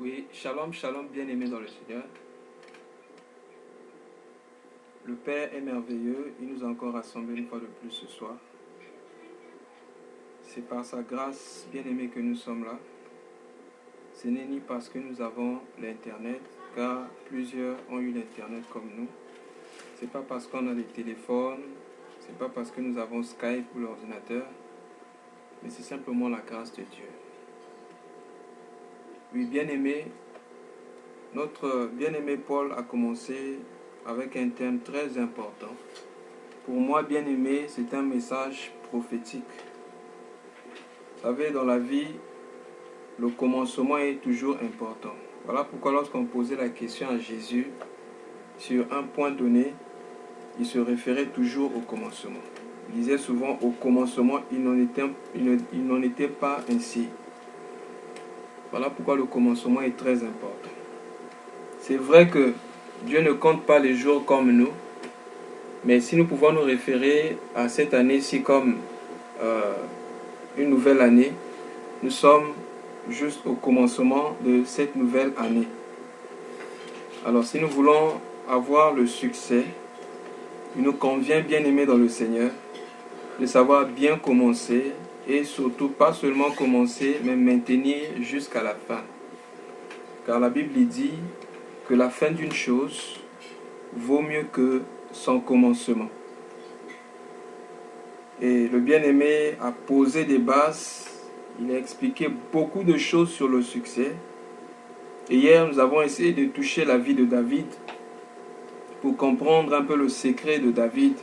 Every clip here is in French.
Oui, shalom, shalom, bien-aimés dans le Seigneur. Le Père est merveilleux, il nous a encore rassemblés une fois de plus ce soir. C'est par sa grâce, bien-aimés, que nous sommes là. Ce n'est ni parce que nous avons l'Internet, car plusieurs ont eu l'Internet comme nous. C'est pas parce qu'on a des téléphones, c'est pas parce que nous avons Skype ou l'ordinateur, mais c'est simplement la grâce de Dieu. Oui, bien-aimés, notre bien-aimé Paul a commencé avec un thème très important. Pour moi, bien-aimé, c'est un message prophétique. Vous savez, dans la vie, le commencement est toujours important. Voilà pourquoi lorsqu'on posait la question à Jésus sur un point donné, il se référait toujours au commencement. Il disait souvent au commencement, il n'en était pas ainsi. Voilà pourquoi le commencement est très important. C'est vrai que Dieu ne compte pas les jours comme nous, mais si nous pouvons nous référer à cette année-ci comme une nouvelle année, nous sommes juste au commencement de cette nouvelle année. Alors si nous voulons avoir le succès, il nous convient, bien aimé dans le Seigneur, de savoir bien commencer et surtout pas seulement commencer, mais maintenir jusqu'à la fin. Car la Bible dit que la fin d'une chose vaut mieux que son commencement. Et le bien-aimé a posé des bases, il a expliqué beaucoup de choses sur le succès. Et hier, nous avons essayé de toucher la vie de David pour comprendre un peu le secret de David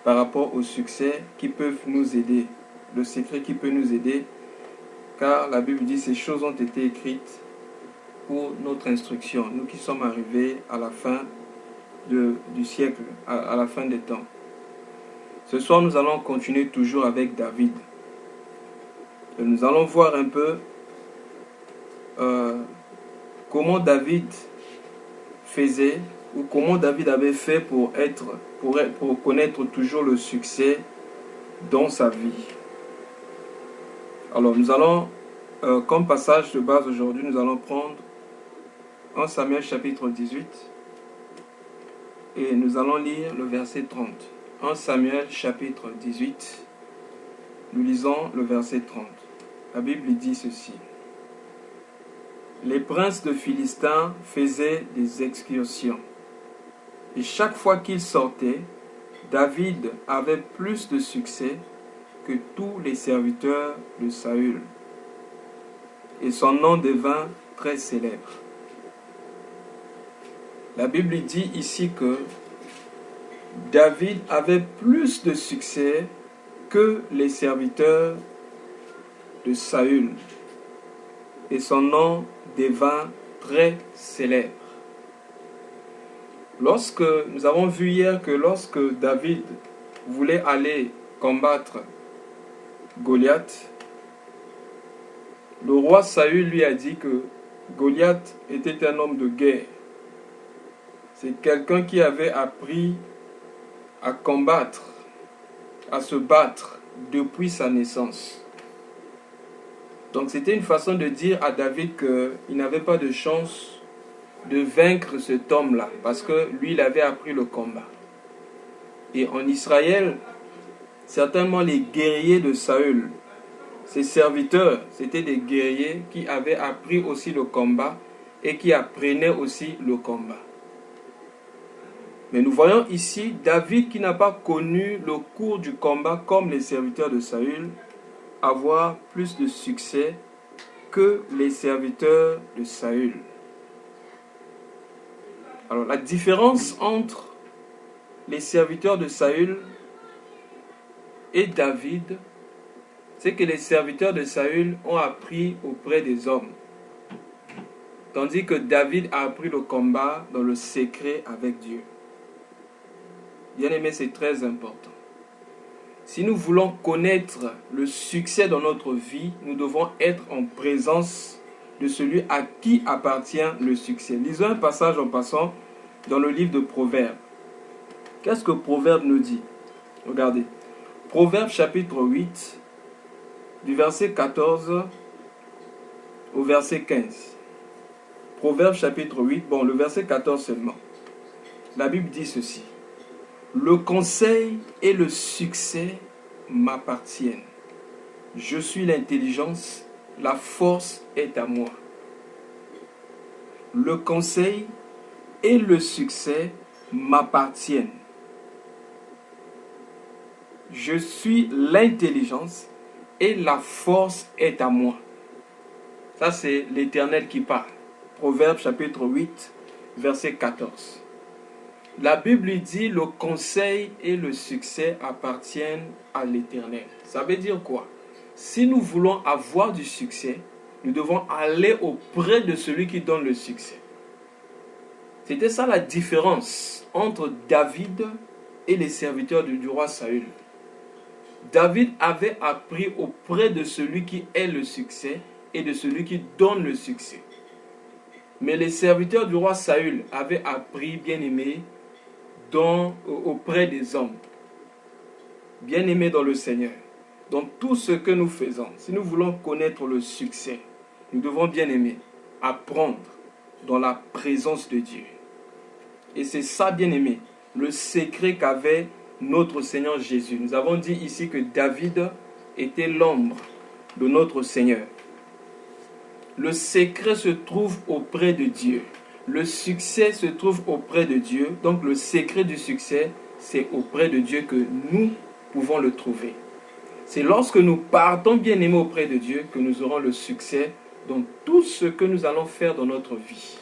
par rapport au succès qui peuvent nous aider. Le secret qui peut nous aider, car la Bible dit que ces choses ont été écrites pour notre instruction, nous qui sommes arrivés à la fin du siècle, à la fin des temps. Ce soir, nous allons continuer toujours avec David. Et nous allons voir un peu comment David faisait ou comment David avait fait pour connaître toujours le succès dans sa vie. Alors nous allons, comme passage de base aujourd'hui, nous allons prendre 1 Samuel chapitre 18 et nous allons lire le verset 30. 1 Samuel chapitre 18, nous lisons le verset 30. La Bible dit ceci. Les princes de Philistins faisaient des excursions. Et chaque fois qu'ils sortaient, David avait plus de succès que tous les serviteurs de Saül. Et son nom devint très célèbre. La Bible dit ici que David avait plus de succès que les serviteurs de Saül. Et son nom devint très célèbre. Lorsque nous avons vu hier que lorsque David voulait aller combattre Goliath, le roi Saül lui a dit que Goliath était un homme de guerre. C'est quelqu'un qui avait appris à combattre, à se battre depuis sa naissance. Donc c'était une façon de dire à David qu'il n'avait pas de chance de vaincre cet homme-là, parce que lui, il avait appris le combat. Et en Israël, certainement les guerriers de Saül, ses serviteurs, c'était des guerriers qui avaient appris aussi le combat et qui apprenaient aussi le combat. Mais nous voyons ici David qui n'a pas connu le cours du combat comme les serviteurs de Saül, avoir plus de succès que les serviteurs de Saül. Alors la différence entre les serviteurs de Saül et David, c'est que les serviteurs de Saül ont appris auprès des hommes, tandis que David a appris le combat dans le secret avec Dieu. Bien aimé, c'est très important. Si nous voulons connaître le succès dans notre vie, nous devons être en présence de celui à qui appartient le succès. Lisons un passage en passant dans le livre de Proverbes. Qu'est-ce que Proverbes nous dit? Regardez. Proverbes chapitre 8, du verset 14 au verset 15. Proverbe chapitre 8, le verset 14 seulement. La Bible dit ceci. Le conseil et le succès m'appartiennent. Je suis l'intelligence, la force est à moi. Le conseil et le succès m'appartiennent. Je suis l'intelligence et la force est à moi. Ça, c'est l'Éternel qui parle. Proverbe chapitre 8, verset 14. La Bible dit le conseil et le succès appartiennent à l'Éternel. Ça veut dire quoi? Si nous voulons avoir du succès, nous devons aller auprès de celui qui donne le succès. C'était ça la différence entre David et les serviteurs du roi Saül. David avait appris auprès de celui qui est le succès et de celui qui donne le succès. Mais les serviteurs du roi Saül avaient appris, bien-aimés, auprès des hommes, bien-aimés dans le Seigneur. Dans tout ce que nous faisons, si nous voulons connaître le succès, nous devons, bien-aimés, apprendre dans la présence de Dieu. Et c'est ça, bien-aimés, le secret qu'avait notre Seigneur Jésus. Nous avons dit ici que David était l'ombre de notre Seigneur. Le secret se trouve auprès de Dieu. Le succès se trouve auprès de Dieu. Donc le secret du succès, c'est auprès de Dieu que nous pouvons le trouver. C'est lorsque nous partons bien-aimés auprès de Dieu que nous aurons le succès dans tout ce que nous allons faire dans notre vie.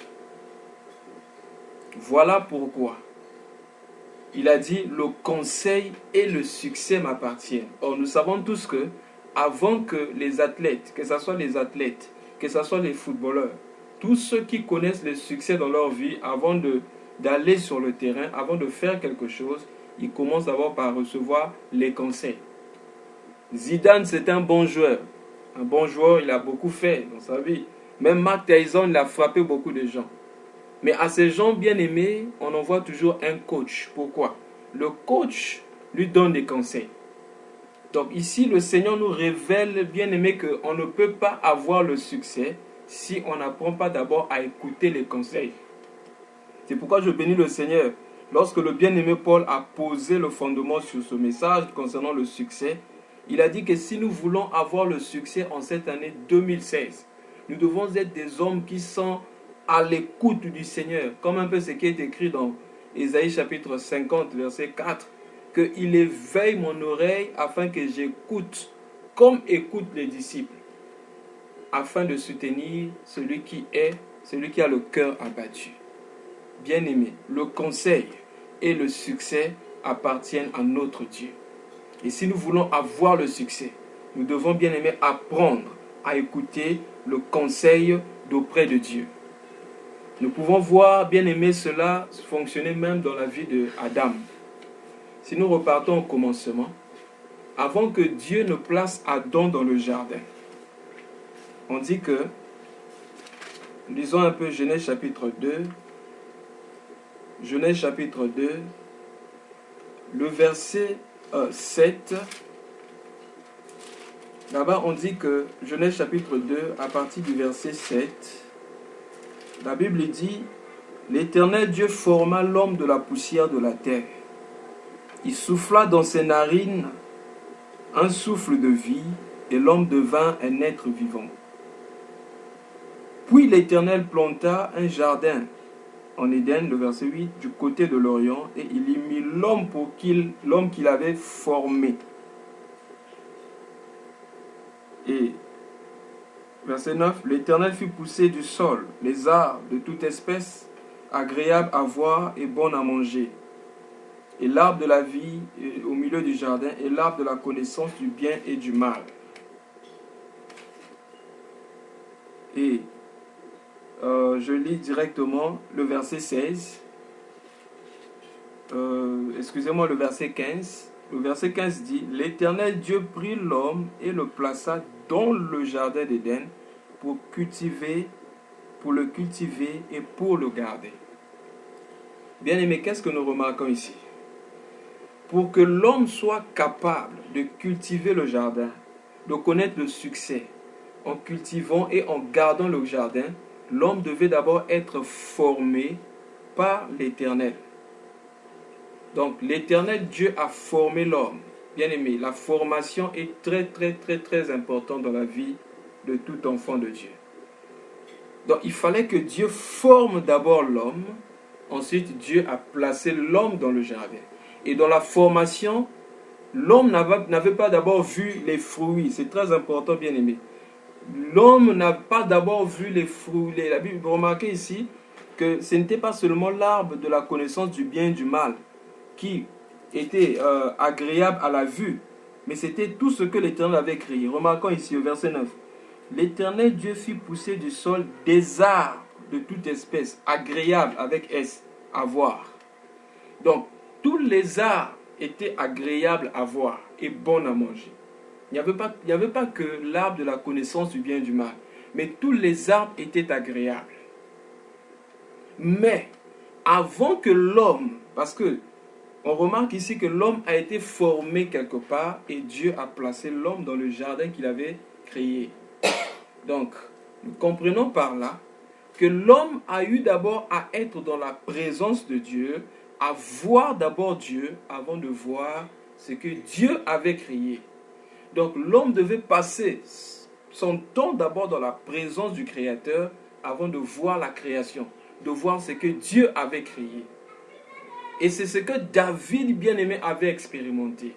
Voilà pourquoi il a dit le conseil et le succès m'appartiennent. Or nous savons tous que avant que les athlètes, que ce soit les athlètes, que ce soit les footballeurs, tous ceux qui connaissent le succès dans leur vie, avant d'aller sur le terrain, avant de faire quelque chose, ils commencent d'abord par recevoir les conseils. Zidane, c'est un bon joueur. Un bon joueur, il a beaucoup fait dans sa vie. Même Mike Tyson, il a frappé beaucoup de gens. Mais à ces gens bien-aimés, on envoie toujours un coach. Pourquoi? Le coach lui donne des conseils. Donc ici, le Seigneur nous révèle, bien-aimés, qu'on ne peut pas avoir le succès si on n'apprend pas d'abord à écouter les conseils. C'est pourquoi je bénis le Seigneur. Lorsque le bien-aimé Paul a posé le fondement sur ce message concernant le succès, il a dit que si nous voulons avoir le succès en cette année 2016, nous devons être des hommes qui sont à l'écoute du Seigneur, comme un peu ce qui est écrit dans Ésaïe chapitre 50, verset 4, qu'il éveille mon oreille afin que j'écoute, comme écoutent les disciples, afin de soutenir celui qui a le cœur abattu. Bien-aimé, le conseil et le succès appartiennent à notre Dieu. Et si nous voulons avoir le succès, nous devons, bien-aimé, apprendre à écouter le conseil d'auprès de Dieu. Nous pouvons voir, bien-aimé, cela fonctionner même dans la vie d'Adam. Si nous repartons au commencement, avant que Dieu ne place Adam dans le jardin, on dit que, lisons un peu Genèse chapitre 2, Genèse chapitre 2, le verset 7, là-bas on dit que, Genèse chapitre 2, à partir du verset 7, la Bible dit, l'Éternel Dieu forma l'homme de la poussière de la terre. Il souffla dans ses narines un souffle de vie, et l'homme devint un être vivant. Puis l'Éternel planta un jardin en Éden, le verset 8, du côté de l'Orient, et il y mit l'homme qu'il avait formé. Et verset 9, l'Éternel fit pousser du sol les arbres de toute espèce, agréables à voir et bons à manger. Et l'arbre de la vie au milieu du jardin, et l'arbre de la connaissance du bien et du mal. Et je lis directement le verset 16. Le verset 15. Le verset 15 dit, l'Éternel Dieu prit l'homme et le plaça dans le jardin d'Éden pour le cultiver et pour le garder. Bien aimé, qu'est-ce que nous remarquons ici? Pour que l'homme soit capable de cultiver le jardin, de connaître le succès, en cultivant et en gardant le jardin, l'homme devait d'abord être formé par l'Éternel. Donc l'Éternel Dieu a formé l'homme. Bien aimé, la formation est très importante dans la vie de tout enfant de Dieu. Donc il fallait que Dieu forme d'abord l'homme. Ensuite, Dieu a placé l'homme dans le jardin. Et dans la formation, l'homme n'avait pas d'abord vu les fruits. C'est très important, bien aimé. L'homme n'a pas d'abord vu les fruits. La Bible, vous remarquez ici que ce n'était pas seulement l'arbre de la connaissance du bien et du mal qui était agréable à la vue, mais c'était tout ce que l'Éternel avait créé. Remarquons ici au verset 9. L'Éternel Dieu fit pousser du sol des arbres de toute espèce, agréables avec S, à voir. Donc, tous les arbres étaient agréables à voir et bons à manger. Il n'y avait pas que l'arbre de la connaissance du bien et du mal, mais tous les arbres étaient agréables. Mais, avant que l'homme, parce que on remarque ici que l'homme a été formé quelque part et Dieu a placé l'homme dans le jardin qu'il avait créé. Donc, nous comprenons par là que l'homme a eu d'abord à être dans la présence de Dieu, à voir d'abord Dieu avant de voir ce que Dieu avait créé. Donc, l'homme devait passer son temps d'abord dans la présence du Créateur avant de voir la création, de voir ce que Dieu avait créé. Et c'est ce que David, bien-aimé, avait expérimenté.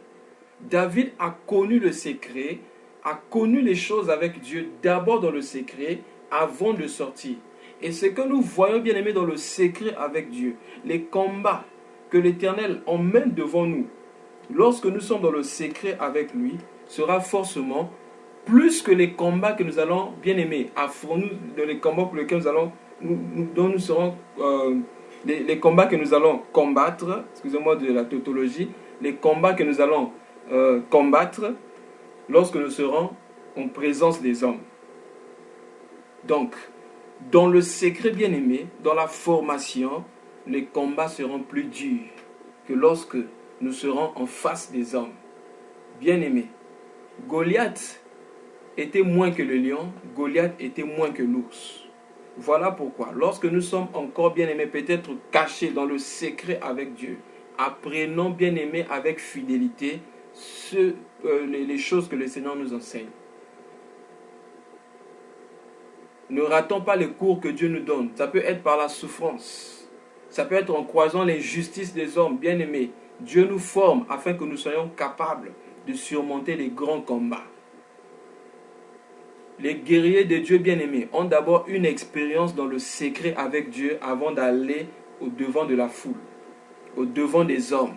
David a connu le secret, a connu les choses avec Dieu d'abord dans le secret avant de sortir. Et ce que nous voyons, bien-aimé, dans le secret avec Dieu, les combats que l'Éternel emmène devant nous, lorsque nous sommes dans le secret avec lui, sera forcément plus que les combats que nous allons, bien-aimé, affronter, les combats pour lesquels dont nous serons... les combats que nous allons combattre, excusez-moi de la tautologie, les combats que nous allons combattre lorsque nous serons en présence des hommes. Donc, dans le secret bien-aimé, dans la formation, les combats seront plus durs que lorsque nous serons en face des hommes. Bien-aimé, Goliath était moins que le lion, Goliath était moins que l'ours. Voilà pourquoi, lorsque nous sommes encore bien-aimés, peut-être cachés dans le secret avec Dieu, apprenons bien-aimés avec fidélité les choses que le Seigneur nous enseigne. Ne ratons pas les cours que Dieu nous donne. Ça peut être par la souffrance. Ça peut être en croisant l'injustice des hommes. Bien-aimés, Dieu nous forme afin que nous soyons capables de surmonter les grands combats. Les guerriers de Dieu bien-aimés ont d'abord une expérience dans le secret avec Dieu avant d'aller au devant de la foule, au devant des hommes.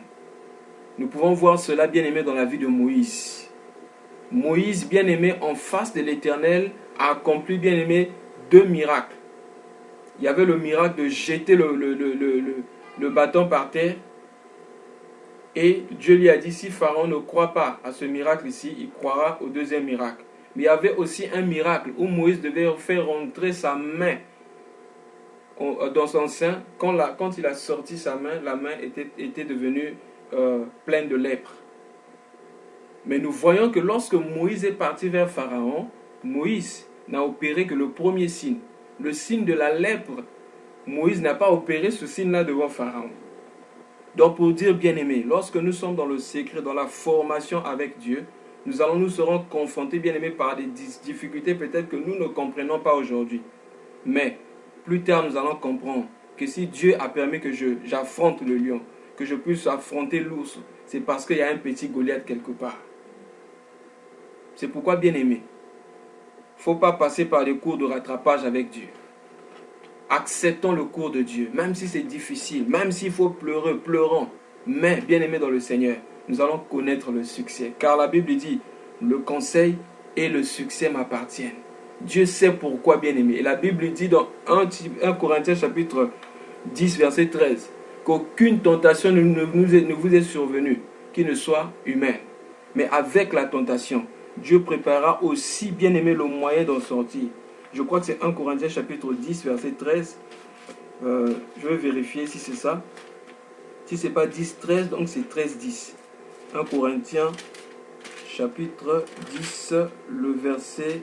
Nous pouvons voir cela bien-aimé dans la vie de Moïse. Moïse bien-aimé en face de l'Éternel a accompli bien-aimé 2 miracles. Il y avait le miracle de jeter le bâton par terre. Et Dieu lui a dit, si Pharaon ne croit pas à ce miracle ici, il croira au deuxième miracle. Mais il y avait aussi un miracle où Moïse devait faire rentrer sa main dans son sein. Quand il a sorti sa main, la main était devenue pleine de lèpre. Mais nous voyons que lorsque Moïse est parti vers Pharaon, Moïse n'a opéré que le premier signe. Le signe de la lèpre, Moïse n'a pas opéré ce signe-là devant Pharaon. Donc pour dire bien-aimé, lorsque nous sommes dans le secret, dans la formation avec Dieu, nous serons confrontés, bien-aimés, par des difficultés peut-être que nous ne comprenons pas aujourd'hui. Mais plus tard, nous allons comprendre que si Dieu a permis que j'affronte le lion, que je puisse affronter l'ours, c'est parce qu'il y a un petit Goliath quelque part. C'est pourquoi, bien-aimé, il ne faut pas passer par des cours de rattrapage avec Dieu. Acceptons le cours de Dieu, même si c'est difficile, même s'il faut pleurer, pleurons. Mais, bien-aimés dans le Seigneur, nous allons connaître le succès. Car la Bible dit, le conseil et le succès m'appartiennent. Dieu sait pourquoi, bien-aimé. Et la Bible dit dans 1 Corinthiens chapitre 10, verset 13, qu'aucune tentation ne vous est survenue qui ne soit humaine. Mais avec la tentation, Dieu préparera aussi, bien-aimé, le moyen d'en sortir. Je crois que c'est 1 Corinthiens chapitre 10, verset 13. Je vais vérifier si c'est ça. Si ce n'est pas 10, 13, donc c'est 13, 10. 1 Corinthiens chapitre 10, le verset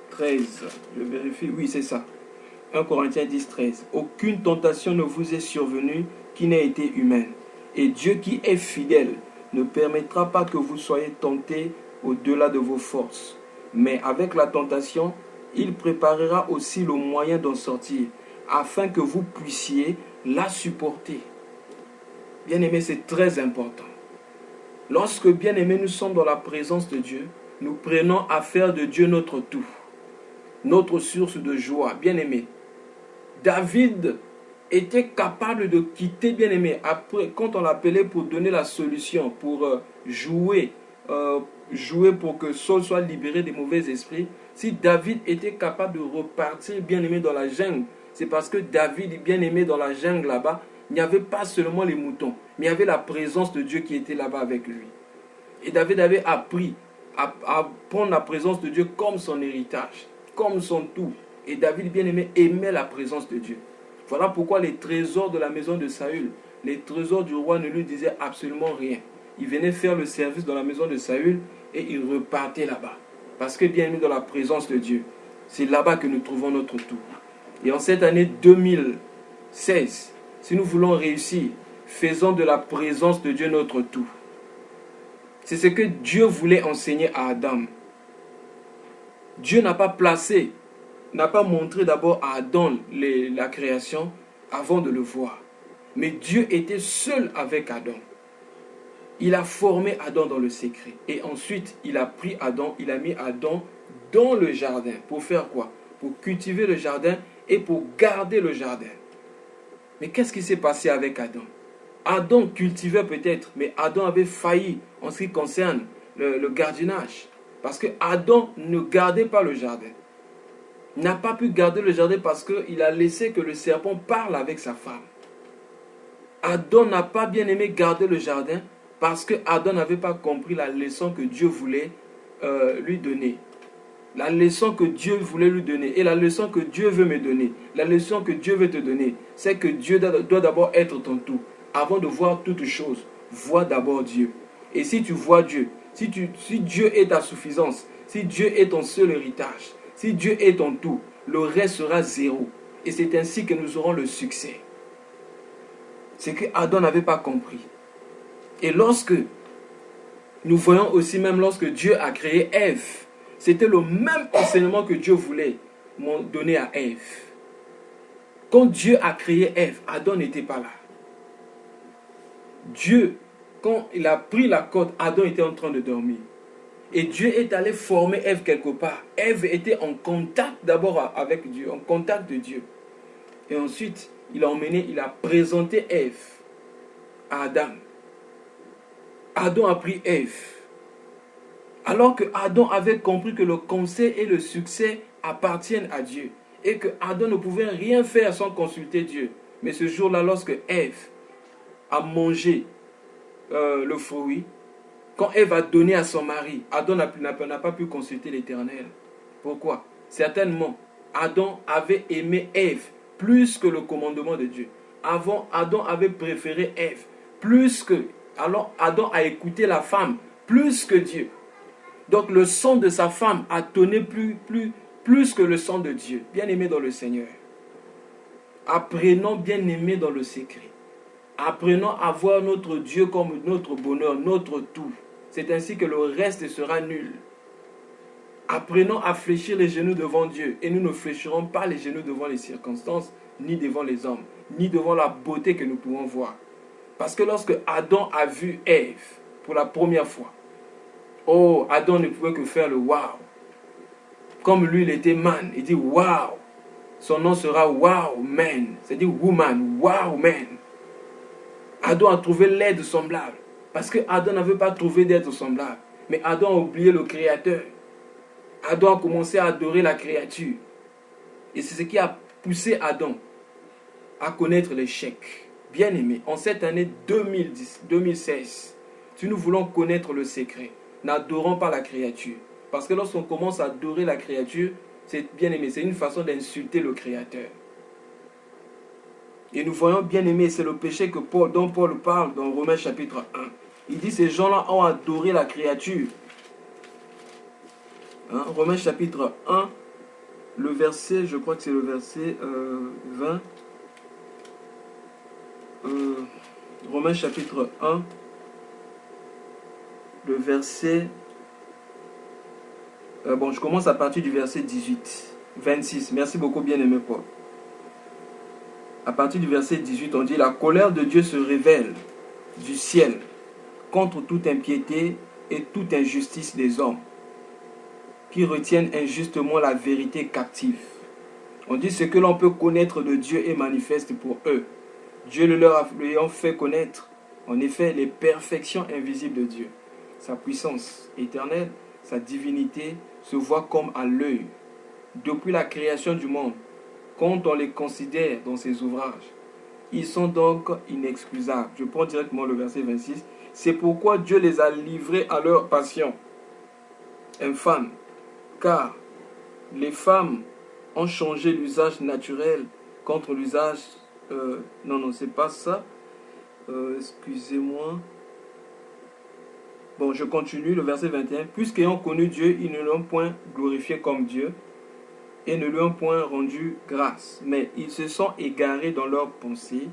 13. Je vérifie. Oui, c'est ça. 1 Corinthiens 10, 13. Aucune tentation ne vous est survenue qui n'ait été humaine. Et Dieu qui est fidèle ne permettra pas que vous soyez tentés au-delà de vos forces. Mais avec la tentation, il préparera aussi le moyen d'en sortir, afin que vous puissiez la supporter. Bien-aimés, c'est très important. Lorsque, bien-aimés, nous sommes dans la présence de Dieu, nous prenons à faire de Dieu notre tout, notre source de joie. Bien-aimés, David était capable de quitter, bien-aimé, après, quand on l'appelait pour donner la solution, pour jouer pour que Saul soit libéré des mauvais esprits. Si David était capable de repartir, bien-aimé, dans la jungle, c'est parce que David, bien-aimé, dans la jungle là-bas, il n'y avait pas seulement les moutons, mais il y avait la présence de Dieu qui était là-bas avec lui. Et David avait appris à prendre la présence de Dieu comme son héritage, comme son tout. Et David, bien-aimé, aimait la présence de Dieu. Voilà pourquoi les trésors de la maison de Saül, les trésors du roi ne lui disaient absolument rien. Il venait faire le service dans la maison de Saül et il repartait là-bas. Parce que bien aimé, dans la présence de Dieu, c'est là-bas que nous trouvons notre tout. Et en cette année 2016, si nous voulons réussir, faisons de la présence de Dieu notre tout. C'est ce que Dieu voulait enseigner à Adam. Dieu n'a pas montré d'abord à Adam la création avant de le voir. Mais Dieu était seul avec Adam. Il a formé Adam dans le secret. Et ensuite, il a pris Adam, il a mis Adam dans le jardin. Pour faire quoi? Pour cultiver le jardin et pour garder le jardin. Mais qu'est-ce qui s'est passé avec Adam? Adam cultivait peut-être, mais Adam avait failli en ce qui concerne le gardiennage. Parce que Adam ne gardait pas le jardin. Il n'a pas pu garder le jardin parce qu'il a laissé que le serpent parle avec sa femme. Adam n'a pas bien aimé garder le jardin parce que Adam n'avait pas compris la leçon que Dieu voulait lui donner. La leçon que Dieu voulait lui donner et la leçon que Dieu veut me donner. La leçon que Dieu veut te donner, c'est que Dieu doit d'abord être ton tout. Avant de voir toute chose, vois d'abord Dieu. Et si tu vois Dieu, si Dieu est ta suffisance, si Dieu est ton seul héritage, si Dieu est ton tout, le reste sera zéro. Et c'est ainsi que nous aurons le succès. C'est que Adam n'avait pas compris. Et lorsque nous voyons aussi, même lorsque Dieu a créé Ève, c'était le même enseignement que Dieu voulait donner à Ève. Quand Dieu a créé Ève, Adam n'était pas là. Dieu, quand il a pris la corde, Adam était en train de dormir. Et Dieu est allé former Ève quelque part. Ève était en contact d'abord avec Dieu, en contact de Dieu. Et ensuite, il a présenté Ève à Adam. Adam a pris Ève. Alors que Adam avait compris que le conseil et le succès appartiennent à Dieu. Et que Adam ne pouvait rien faire sans consulter Dieu. Mais ce jour-là, lorsque Ève a mangé le fruit, quand Ève a donné à son mari, Adam n'a pas pu consulter l'Éternel. Pourquoi? Certainement, Adam avait aimé Ève plus que le commandement de Dieu. Avant, Adam avait préféré Ève alors Adam a écouté la femme plus que Dieu. Donc le sang de sa femme a tonné plus que le sang de Dieu. Bien-aimé dans le Seigneur. Apprenons, bien-aimé dans le secret. Apprenons à voir notre Dieu comme notre bonheur, notre tout. C'est ainsi que le reste sera nul. Apprenons à fléchir les genoux devant Dieu. Et nous ne fléchirons pas les genoux devant les circonstances, ni devant les hommes, ni devant la beauté que nous pouvons voir. Parce que lorsque Adam a vu Ève pour la première fois, oh, Adam ne pouvait que faire le wow. Comme lui, il était man. Il dit wow. Son nom sera wow man. C'est-à-dire woman, wow man. Adam a trouvé l'aide semblable. Parce que Adam n'avait pas trouvé d'aide semblable. Mais Adam a oublié le Créateur. Adam a commencé à adorer la créature. Et c'est ce qui a poussé Adam à connaître l'échec. Bien aimé, en cette année 2016, si nous voulons connaître le secret, n'adorons pas la créature. Parce que lorsqu'on commence à adorer la créature, c'est bien aimé, c'est une façon d'insulter le Créateur. Et nous voyons bien aimé, c'est le péché dont Paul parle dans Romains chapitre 1. Il dit ces gens-là ont adoré la créature. Romains chapitre 1, le verset, je crois que c'est le verset 20, Romains chapitre 1, le verset... bon, je commence à partir du verset 26. Merci beaucoup, bien-aimé Paul. À partir du verset 18, on dit: la colère de Dieu se révèle du ciel contre toute impiété et toute injustice des hommes, qui retiennent injustement la vérité captive. On dit: ce que l'on peut connaître de Dieu est manifeste pour eux, Dieu le leur ayant fait connaître. En effet, les perfections invisibles de Dieu, sa puissance éternelle, sa divinité, se voient comme à l'œil. Depuis la création du monde, quand on les considère dans ses ouvrages, ils sont donc inexcusables. Je prends directement le verset 26. C'est pourquoi Dieu les a livrés à leur passion infâme, car les femmes ont changé l'usage naturel contre l'usage... non, c'est pas ça. Excusez-moi. Bon, je continue, le verset 21. Puisqu'ayant connu Dieu, ils ne l'ont point glorifié comme Dieu et ne lui ont point rendu grâce. Mais ils se sont égarés dans leurs pensées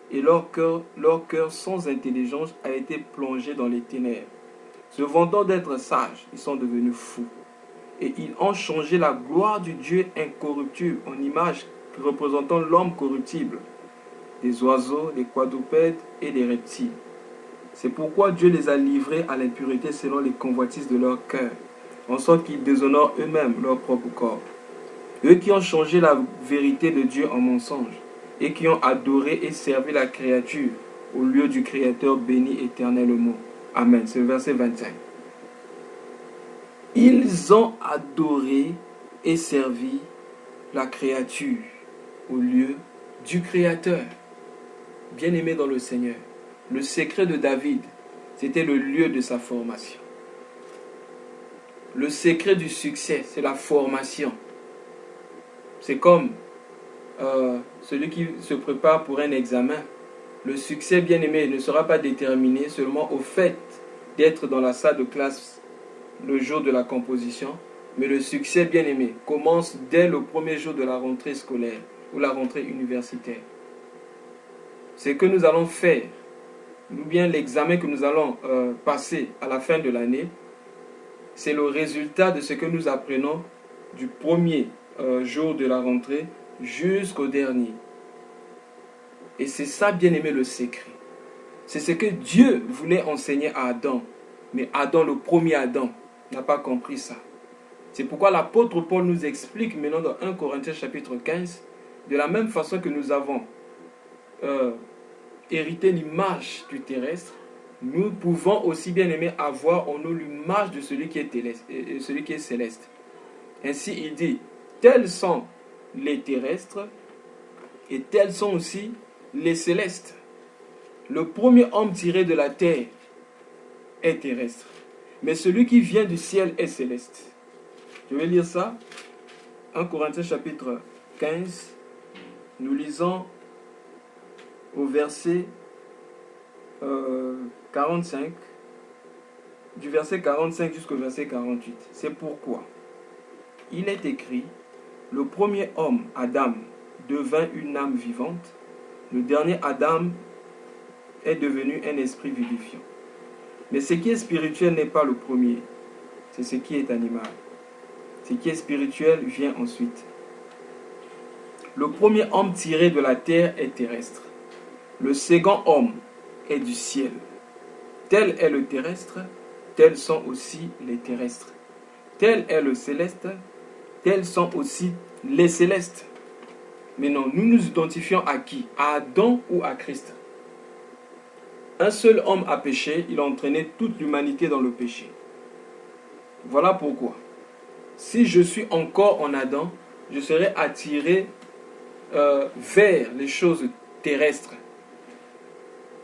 et leur cœur sans intelligence a été plongé dans les ténèbres. Se vantant d'être sages, ils sont devenus fous. Et ils ont changé la gloire du Dieu incorruptible en image représentant l'homme corruptible, des oiseaux, des quadrupèdes et des reptiles. C'est pourquoi Dieu les a livrés à l'impureté selon les convoitises de leur cœur, en sorte qu'ils déshonorent eux-mêmes leur propre corps. Eux qui ont changé la vérité de Dieu en mensonge, et qui ont adoré et servi la créature au lieu du Créateur béni éternellement. Amen. C'est le verset 25. Ils ont adoré et servi la créature au lieu du Créateur. Bien-aimé dans le Seigneur, le secret de David, c'était le lieu de sa formation. Le secret du succès, c'est la formation. C'est comme celui qui se prépare pour un examen. Le succès, bien-aimé, ne sera pas déterminé seulement au fait d'être dans la salle de classe le jour de la composition, mais le succès, bien-aimé, commence dès le premier jour de la rentrée scolaire ou la rentrée universitaire. Ce que nous allons faire, ou bien l'examen que nous allons passer à la fin de l'année, c'est le résultat de ce que nous apprenons du premier jour de la rentrée jusqu'au dernier. Et c'est ça, bien-aimé, le secret. C'est ce que Dieu voulait enseigner à Adam. Mais Adam, le premier Adam, n'a pas compris ça. C'est pourquoi l'apôtre Paul nous explique maintenant dans 1 Corinthiens chapitre 15, de la même façon que nous avons hérité l'image du terrestre, nous pouvons aussi, bien-aimé, avoir en nous l'image de celui qui est céleste. Ainsi, il dit, tels sont les terrestres et tels sont aussi les célestes. Le premier homme tiré de la terre est terrestre, mais celui qui vient du ciel est céleste. Je vais lire ça. 1 Corinthiens chapitre 15. Nous lisons au verset 45, du verset 45 jusqu'au verset 48. C'est pourquoi il est écrit: le premier homme, Adam, devint une âme vivante. Le dernier Adam est devenu un esprit vivifiant. Mais ce qui est spirituel n'est pas le premier, c'est ce qui est animal. Ce qui est spirituel vient ensuite. Le premier homme tiré de la terre est terrestre. Le second homme est du ciel. Tel est le terrestre, tels sont aussi les terrestres. Tel est le céleste, tels sont aussi les célestes. Mais non, nous nous identifions à qui? À Adam ou à Christ? Un seul homme a péché, il a entraîné toute l'humanité dans le péché. Voilà pourquoi, si je suis encore en Adam, je serai attiré vers les choses terrestres.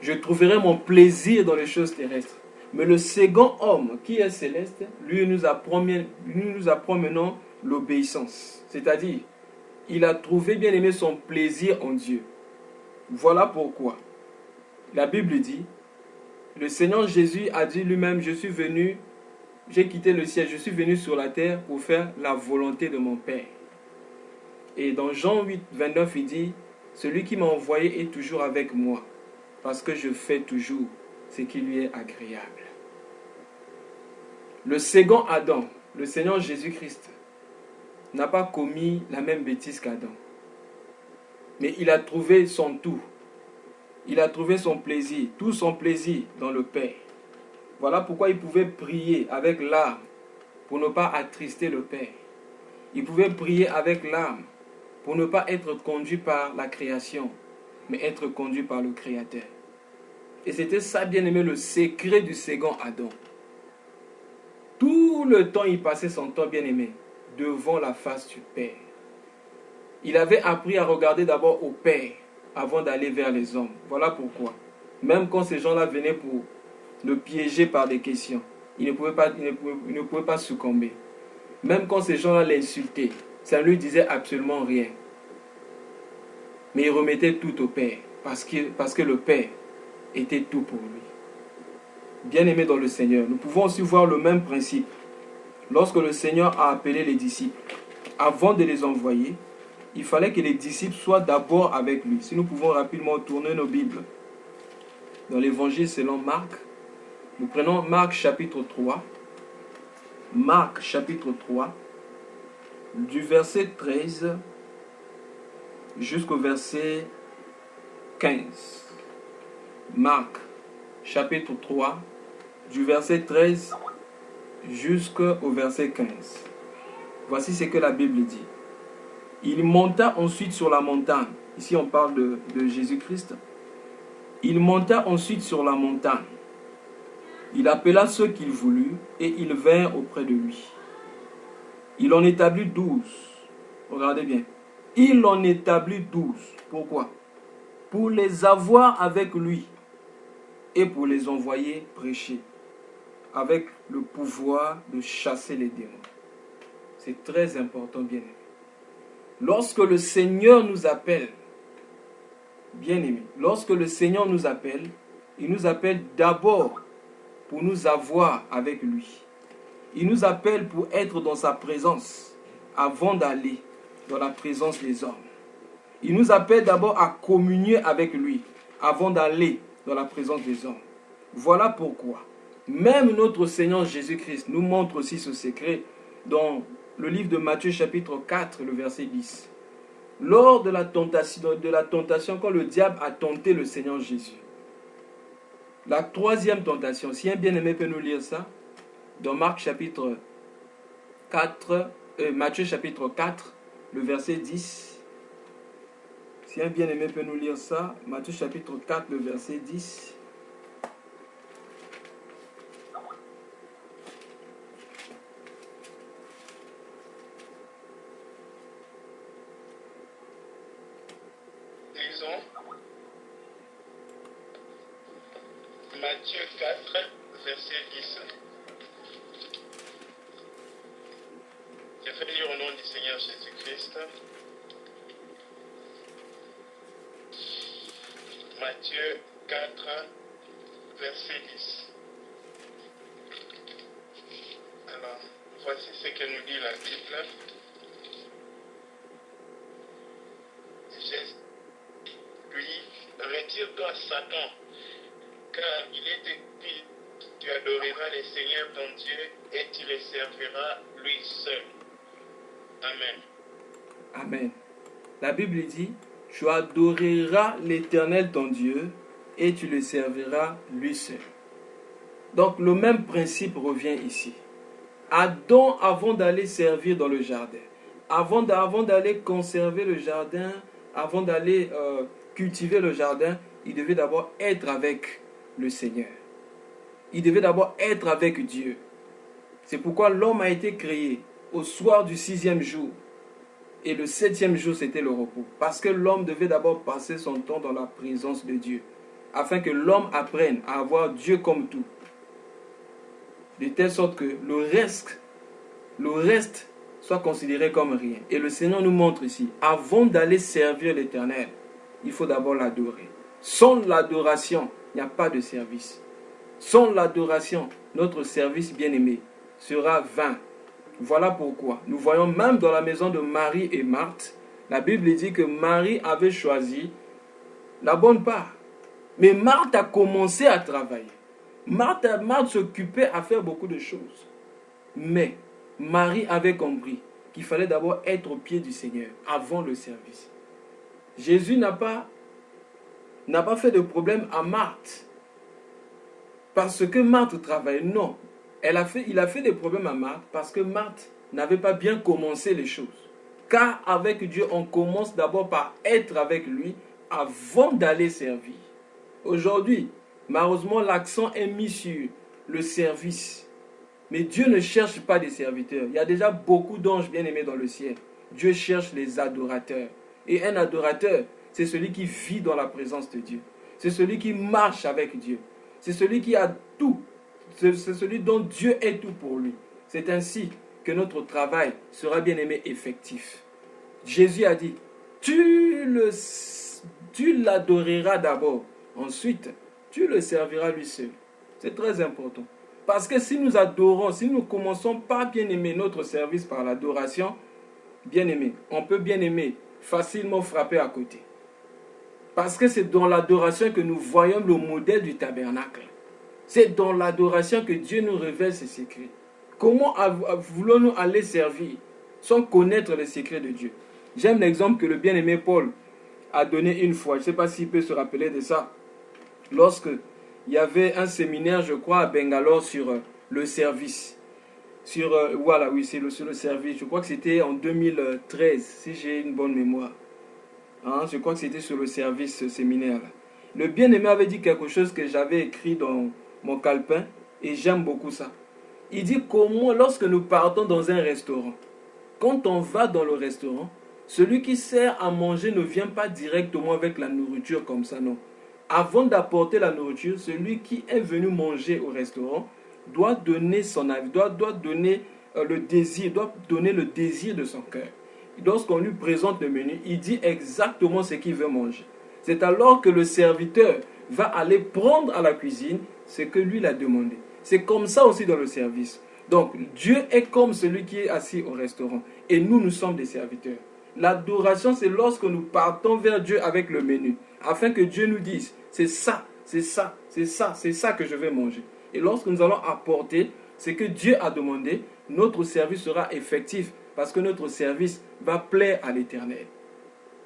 Je trouverai mon plaisir dans les choses terrestres. Mais le second homme, qui est céleste, lui nous apprend maintenant l'obéissance. C'est-à-dire, il a trouvé, bien aimé, son plaisir en Dieu. Voilà pourquoi la Bible dit, le Seigneur Jésus a dit lui-même, j'ai quitté le ciel, je suis venu sur la terre pour faire la volonté de mon Père. Et dans Jean 8, 29, il dit, celui qui m'a envoyé est toujours avec moi, parce que je fais toujours ce qui lui est agréable. Le second Adam, le Seigneur Jésus-Christ, n'a pas commis la même bêtise qu'Adam. Mais il a trouvé son tout. Il a trouvé son plaisir, tout son plaisir dans le Père. Voilà pourquoi il pouvait prier avec larmes pour ne pas attrister le Père. Il pouvait prier avec larmes pour ne pas être conduit par la création, mais être conduit par le Créateur. Et c'était ça, bien aimé, le secret du second Adam. Tout le temps, il passait son temps, bien aimé, devant la face du Père. Il avait appris à regarder d'abord au Père avant d'aller vers les hommes. Voilà pourquoi. Même quand ces gens-là venaient pour le piéger par des questions, il ne pouvait pas succomber. Même quand ces gens-là l'insultaient, ça ne lui disait absolument rien. Mais il remettait tout au Père, parce que le Père était tout pour lui. Bien-aimés dans le Seigneur, nous pouvons aussi voir le même principe. Lorsque le Seigneur a appelé les disciples, avant de les envoyer, il fallait que les disciples soient d'abord avec lui. Si nous pouvons rapidement tourner nos Bibles dans l'évangile selon Marc, nous prenons Marc chapitre 3. Marc chapitre 3, du verset 13 jusqu'au verset 15. Marc chapitre 3, du verset 13 jusqu'au verset 15. Voici ce que la Bible dit. Il monta ensuite sur la montagne. Ici on parle de Jésus-Christ. Il monta ensuite sur la montagne. Il appela ceux qu'il voulut et ils vinrent auprès de lui. Il en établit 12. Regardez bien. Il en établit 12. Pourquoi? Pour les avoir avec lui et pour les envoyer prêcher avec le pouvoir de chasser les démons. C'est très important, bien-aimé. Lorsque le Seigneur nous appelle, bien-aimé, lorsque le Seigneur nous appelle, il nous appelle d'abord pour nous avoir avec lui. Il nous appelle pour être dans sa présence avant d'aller dans la présence des hommes. Il nous appelle d'abord à communier avec lui avant d'aller dans la présence des hommes. Voilà pourquoi même notre Seigneur Jésus-Christ nous montre aussi ce secret dans le livre de Matthieu chapitre 4, le verset 10. Lors de la tentation, quand le diable a tenté le Seigneur Jésus, la troisième tentation, si un bien-aimé peut nous lire ça, dans Matthieu chapitre 4, le verset 10. Si un bien-aimé peut nous lire ça, Matthieu chapitre 4, le verset 10. Lisons Matthieu 4, verset 10. Je vais lire au nom du Seigneur Jésus-Christ. Matthieu 4, verset 10. Alors, voici ce que nous dit la Bible. Jésus lui, retire-toi Satan, car il est écrit, tu adoreras le Seigneur ton Dieu et tu le serviras lui seul. Amen. Amen. La Bible dit, tu adoreras l'Éternel ton Dieu et tu le serviras lui seul. Donc le même principe revient ici. Adam, avant d'aller servir dans le jardin, avant d'aller conserver le jardin, avant d'aller cultiver le jardin, il devait d'abord être avec le Seigneur. Il devait d'abord être avec Dieu. C'est pourquoi l'homme a été créé au soir du 6e jour. Et le 7e jour, c'était le repos. Parce que l'homme devait d'abord passer son temps dans la présence de Dieu. Afin que l'homme apprenne à avoir Dieu comme tout. De telle sorte que le reste soit considéré comme rien. Et le Seigneur nous montre ici, avant d'aller servir l'Éternel, il faut d'abord l'adorer. Sans l'adoration, il n'y a pas de service. Sans l'adoration, notre service bien-aimé sera vain. Voilà pourquoi nous voyons même dans la maison de Marie et Marthe, La Bible dit que Marie avait choisi la bonne part. Mais Marthe a commencé à travailler. Marthe s'occupait à faire beaucoup de choses. Mais Marie avait compris qu'il fallait d'abord être au pied du Seigneur avant le service. Jésus n'a pas fait de problème à Marthe parce que Marthe travaillait. Non, il a fait des problèmes à Marthe parce que Marthe n'avait pas bien commencé les choses. Car avec Dieu, on commence d'abord par être avec lui avant d'aller servir. Aujourd'hui, malheureusement, l'accent est mis sur le service. Mais Dieu ne cherche pas des serviteurs. Il y a déjà beaucoup d'anges bien-aimés dans le ciel. Dieu cherche les adorateurs. Et un adorateur, c'est celui qui vit dans la présence de Dieu. C'est celui qui marche avec Dieu. C'est celui qui a tout. C'est celui dont Dieu est tout pour lui. C'est ainsi que notre travail sera bien-aimé effectif. Jésus a dit, tu l'adoreras d'abord. Ensuite, tu le serviras lui seul. C'est très important. Parce que si nous adorons, si nous ne commençons pas bien aimer notre service par l'adoration, bien aimé, on peut bien aimer facilement frapper à côté. Parce que c'est dans l'adoration que nous voyons le modèle du tabernacle. C'est dans l'adoration que Dieu nous révèle ses secrets. Comment voulons-nous aller servir sans connaître les secrets de Dieu? J'aime l'exemple que le bien-aimé Paul a donné une fois. Je ne sais pas s'il peut se rappeler de ça. Lorsque il y avait un séminaire, je crois, à Bangalore sur le service. Sur le service. Je crois que c'était en 2013, si j'ai une bonne mémoire. Je crois que c'était sur le service, ce séminaire-là. Le bien-aimé avait dit quelque chose que j'avais écrit dans mon calepin et j'aime beaucoup ça. Il dit comment, lorsque nous partons dans un restaurant, quand on va dans le restaurant, celui qui sert à manger ne vient pas directement avec la nourriture comme ça, non. Avant d'apporter la nourriture, celui qui est venu manger au restaurant doit donner son avis, doit donner le désir de son cœur. Lorsqu'on lui présente le menu, il dit exactement ce qu'il veut manger. C'est alors que le serviteur va aller prendre à la cuisine ce que lui l'a demandé. C'est comme ça aussi dans le service. Donc, Dieu est comme celui qui est assis au restaurant. Et nous sommes des serviteurs. L'adoration, c'est lorsque nous partons vers Dieu avec le menu. Afin que Dieu nous dise, c'est ça que je vais manger. Et lorsque nous allons apporter ce que Dieu a demandé, notre service sera effectif. Parce que notre service va plaire à l'Éternel.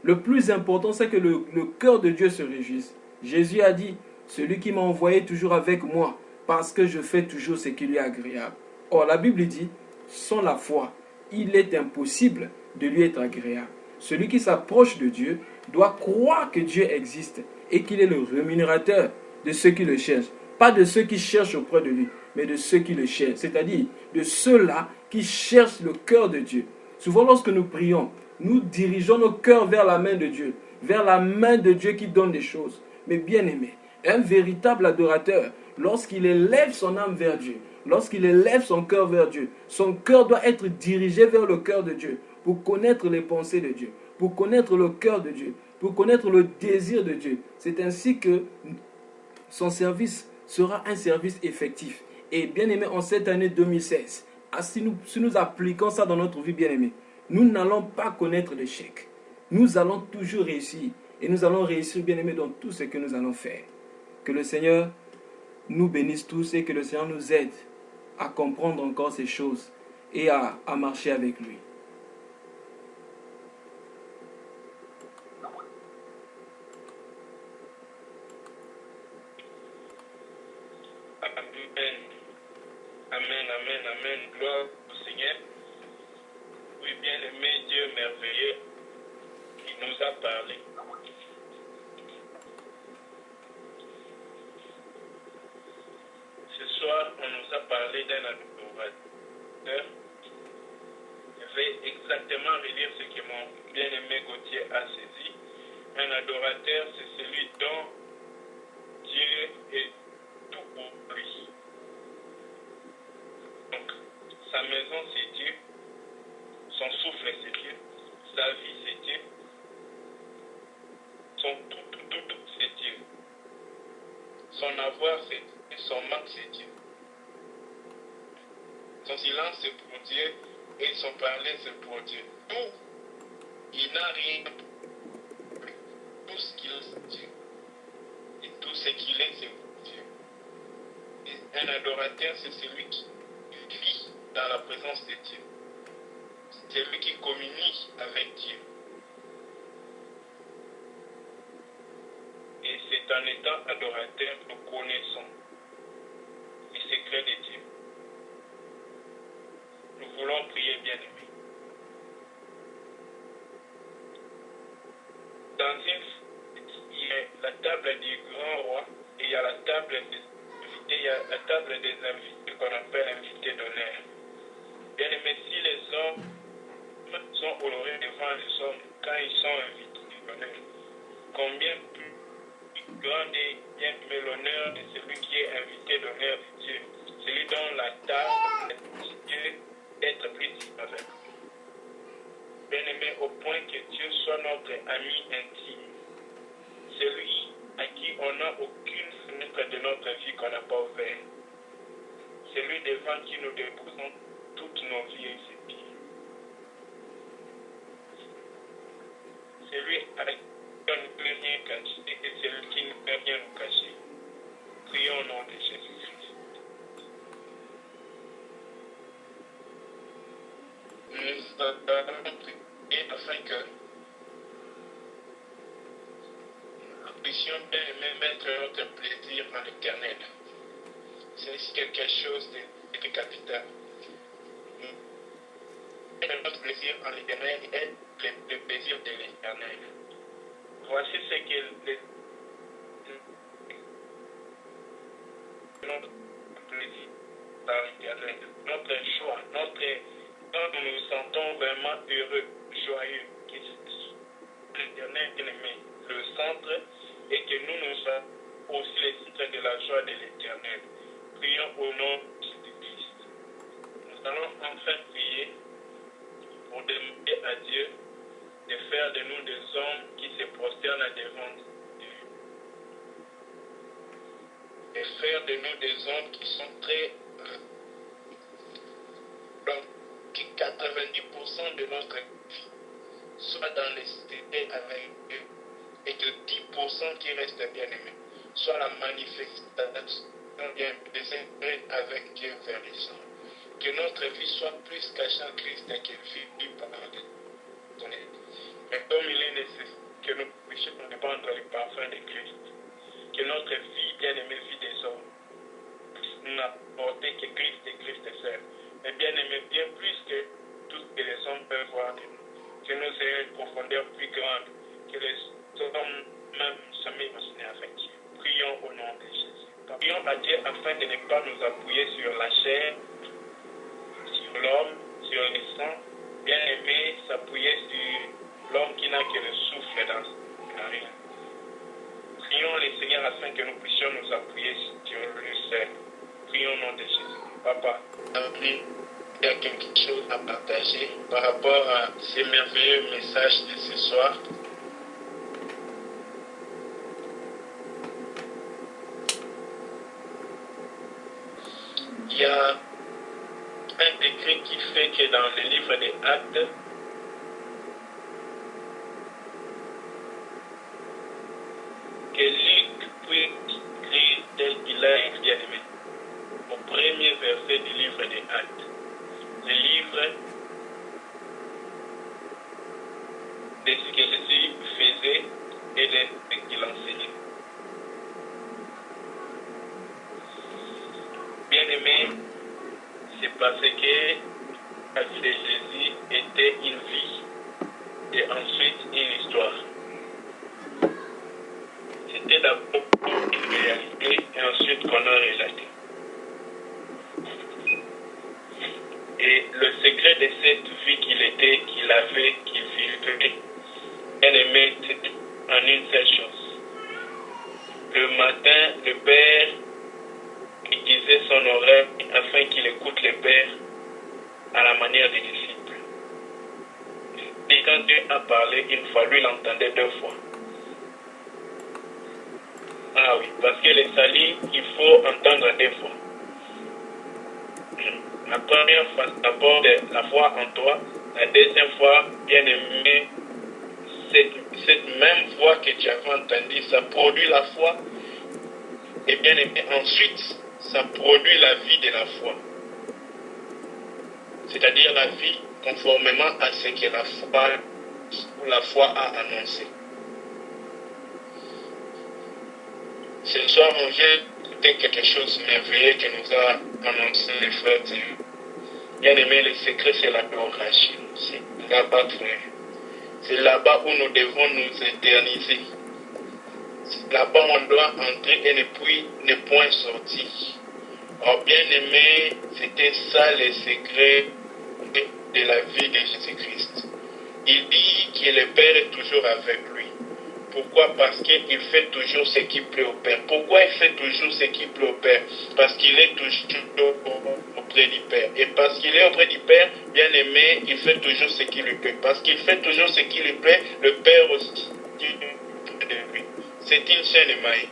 Le plus important, c'est que le cœur de Dieu se réjouisse. Jésus a dit, celui qui m'a envoyé toujours avec moi, parce que je fais toujours ce qui lui est agréable. Or, la Bible dit, sans la foi, il est impossible de lui être agréable. Celui qui s'approche de Dieu doit croire que Dieu existe et qu'il est le rémunérateur de ceux qui le cherchent. Pas de ceux qui cherchent auprès de lui, mais de ceux qui le cherchent. C'est-à-dire de ceux-là qui cherchent le cœur de Dieu. Souvent, lorsque nous prions, nous dirigeons nos cœurs vers la main de Dieu, vers la main de Dieu qui donne des choses. Mais bien aimé, un véritable adorateur, lorsqu'il élève son âme vers Dieu, lorsqu'il élève son cœur vers Dieu, son cœur doit être dirigé vers le cœur de Dieu pour connaître les pensées de Dieu, pour connaître le cœur de Dieu, pour connaître le désir de Dieu. C'est ainsi que son service sera un service effectif. Et bien aimé, en cette année 2016, si nous appliquons ça dans notre vie, bien aimé, nous n'allons pas connaître l'échec. Nous allons toujours réussir. Et nous allons réussir, bien aimé, dans tout ce que nous allons faire. Que le Seigneur nous bénisse tous et que le Seigneur nous aide à comprendre encore ces choses et à marcher avec lui. Amen. Gloire au Seigneur. Oui, bien-aimé, Dieu merveilleux, il nous a parlé. Ce soir, on nous a parlé d'un adorateur. Je vais exactement relire ce que mon bien-aimé Gauthier a saisi. Un adorateur, c'est celui dont Dieu est tout pour lui. Donc, sa maison, c'est Dieu. Son souffle, c'est Dieu. Sa vie, c'est Dieu. Son tout, c'est Dieu. Son avoir, c'est Dieu. Son manque, c'est Dieu. Son silence, c'est pour Dieu. Et son parler, c'est pour Dieu. Tout il n'a rien. Tout ce qu'il est, c'est Dieu. Et tout ce qu'il est, c'est Dieu. Et un adorateur, c'est celui qui vit dans la présence de Dieu. C'est celui qui communie avec Dieu. Et c'est en étant adorateur que nous connaissons les secrets de Dieu. Nous voulons prier, bien-aimés. Dans il y a la table du grand roi et il y a la table des invités qu'on appelle invités d'honneur. Bien-aimés, si les hommes sont honorés devant les hommes quand ils sont invités d'honneur, combien plus grand et bien aimé l'honneur de celui qui est invité d'honneur de Dieu, celui dont la table de Dieu est prise avec lui. Bien-aimé, au point que Dieu soit notre ami intime, celui à qui on n'a aucune fenêtre de notre vie qu'on n'a pas ouvert, celui devant qui nous déposons toutes nos vies et ses pieds, celui avec qui on ne peut rien cacher et celui qui ne peut rien nous cacher. Prions au nom de Jésus-Christ. Nous allons prier afin que nous puissions bien aimer mettre notre plaisir en l'éternel. C'est quelque chose de capital. Notre plaisir en l'éternel est le plaisir de l'éternel. Voici ce que notre plaisir dans l'éternel, notre joie, quand nous nous sentons vraiment heureux, joyeux, que l'éternel bien-aimé, le centre, et que nous sommes aussi les centres de la joie de l'éternel. Prions au nom de Jésus-Christ. Nous allons enfin prier pour demander à Dieu de faire de nous des hommes qui se prosternent devant Dieu. Et faire de nous des hommes qui sont très... donc, que 90% de notre vie soit dans les cités avec Dieu et que 10% qui restent bien aimés soit la manifestation des intérêts avec Dieu vers les gens. Que notre vie soit plus cachée en Christ et qu'elle vit par Dieu. Mais comme il est nécessaire que nous puissions répandre le parfum de Christ, que notre vie, bien-aimée, vie des hommes, puisse n'apporter que Christ et Christ seul. Mais bien-aimé, bien plus que tout ce que les hommes peuvent voir de nous, que nous ayons une profondeur plus grande, que les hommes même jamais imaginés avec Dieu. Prions au nom de Jésus. Prions à Dieu afin de ne pas nous appuyer sur la chair, sur l'homme, sur le sang, bien-aimé, s'appuyer sur l'homme qui n'a que le souffle dans ses narines. Prions le Seigneur afin que nous puissions nous appuyer sur lui seul. Prions au nom de Jésus. Papa, il y a quelque chose à partager par rapport à ces merveilleux messages de ce soir. Il y a un décret qui fait que dans le livre des Actes, que Luc puisse écrire tel qu'il a écrit, bien aimé, au premier verset du livre des Actes. Le livre de ce que Jésus faisait et de ce qu'il enseignait. Bien aimé, c'est parce que la vie de Jésus était une vie et ensuite une histoire. C'était d'abord une réalité et ensuite qu'on a relaté. Et le secret de cette vie qu'il était, qu'il avait, qu'il vivait, bien aimé, c'était en une seule chose. Le matin, le Père aiguisait son oreille afin qu'il écoute le Père à la manière des disciples. Et quand Dieu a parlé une fois, lui l'entendait deux fois. Ah oui, parce que les salis, il faut entendre deux fois. La première fois, d'abord la foi en toi. La deuxième fois, bien aimé, cette même voix que tu avais entendue, ça produit la foi. Et bien aimé, ensuite, ça produit la vie de la foi. C'est-à-dire la vie conformément à ce que la foi a annoncé. Ce soir, on vient d'écouter quelque chose de merveilleux que nous a annoncé les frères et sœurs. Bien aimé, le secret, c'est l'adoration. C'est là-bas, frère. C'est là-bas où nous devons nous éterniser. C'est là-bas où on doit entrer et ne point sortir. Oh, bien aimé, c'était ça le secret de la vie de Jésus-Christ. Il dit que le Père est toujours avec lui. Pourquoi? Parce qu'il fait toujours ce qui plaît au Père. Pourquoi il fait toujours ce qui plaît au Père? Parce qu'il est toujours auprès du Père. Et parce qu'il est auprès du Père, bien aimé, il fait toujours ce qui lui plaît. Parce qu'il fait toujours ce qui lui plaît, le Père aussi auprès de lui. C'est une chaîne émaillée.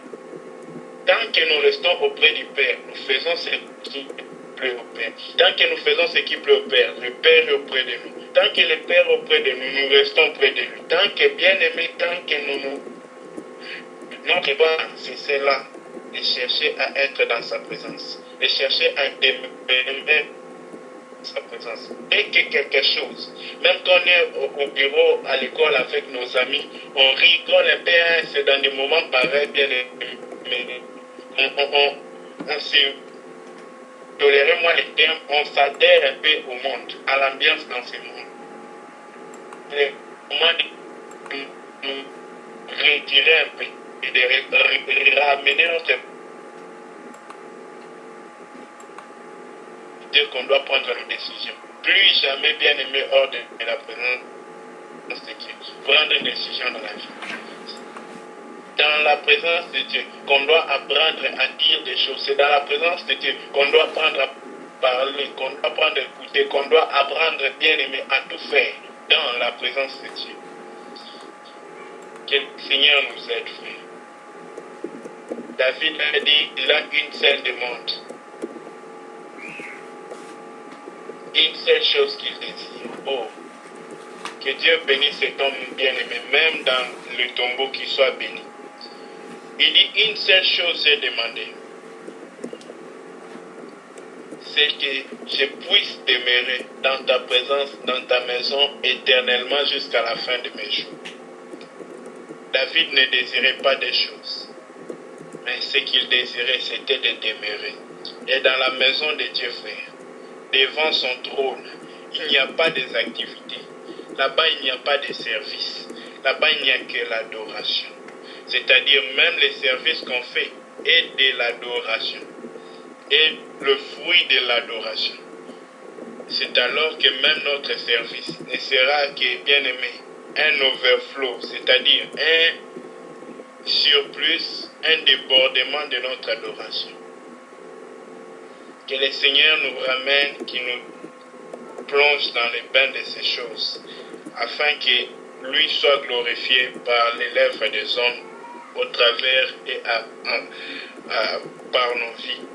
Tant que nous restons auprès du Père, nous faisons ce qui plaît au Père. Tant que nous faisons ce qui plaît au Père, le Père est auprès de nous. Tant que le Père est auprès de nous, nous restons auprès de lui. Tant que bien aimé, tant que notre débat, c'est cela, de chercher à être dans sa présence, de chercher à demeurer sa présence. Dès que quelque chose, même quand on est au bureau, à l'école avec nos amis, on rigole un peu, c'est dans des moments pareils, bien aimé. On s'est tolérez-moi les termes, on s'adhère un peu au monde, à l'ambiance dans ce monde. Le moment de nous retirer un peu et de ramener notre dire qu'on doit prendre nos décisions. Plus jamais bien aimé hors de la présence de Dieu. Prendre une décision dans la vie. Dans la présence de Dieu qu'on doit apprendre à dire des choses. C'est dans la présence de Dieu qu'on doit apprendre à parler, qu'on doit apprendre à écouter, qu'on doit apprendre bien aimé à tout faire dans la présence de Dieu. Que le Seigneur nous aide, frère. David a dit, il a une seule demande. Une seule chose qu'il désire. Oh, que Dieu bénisse cet homme bien-aimé, même dans le tombeau qu'il soit béni. Il dit une seule chose j'ai demandé. C'est que je puisse demeurer dans ta présence, dans ta maison éternellement jusqu'à la fin de mes jours. David ne désirait pas des choses, mais ce qu'il désirait, c'était de demeurer. Et dans la maison de Dieu, frère, devant son trône, il n'y a pas des activités. Là-bas, il n'y a pas de services. Là-bas, il n'y a que l'adoration. C'est-à-dire même les services qu'on fait est de l'adoration. Et le fruit de l'adoration. C'est alors que même notre service ne sera que, bien aimé, un overflow, c'est-à-dire un surplus, un débordement de notre adoration. Que le Seigneur nous ramène, qu'il nous plonge dans les bains de ces choses, afin que lui soit glorifié par les lèvres des hommes, au travers et par nos vies.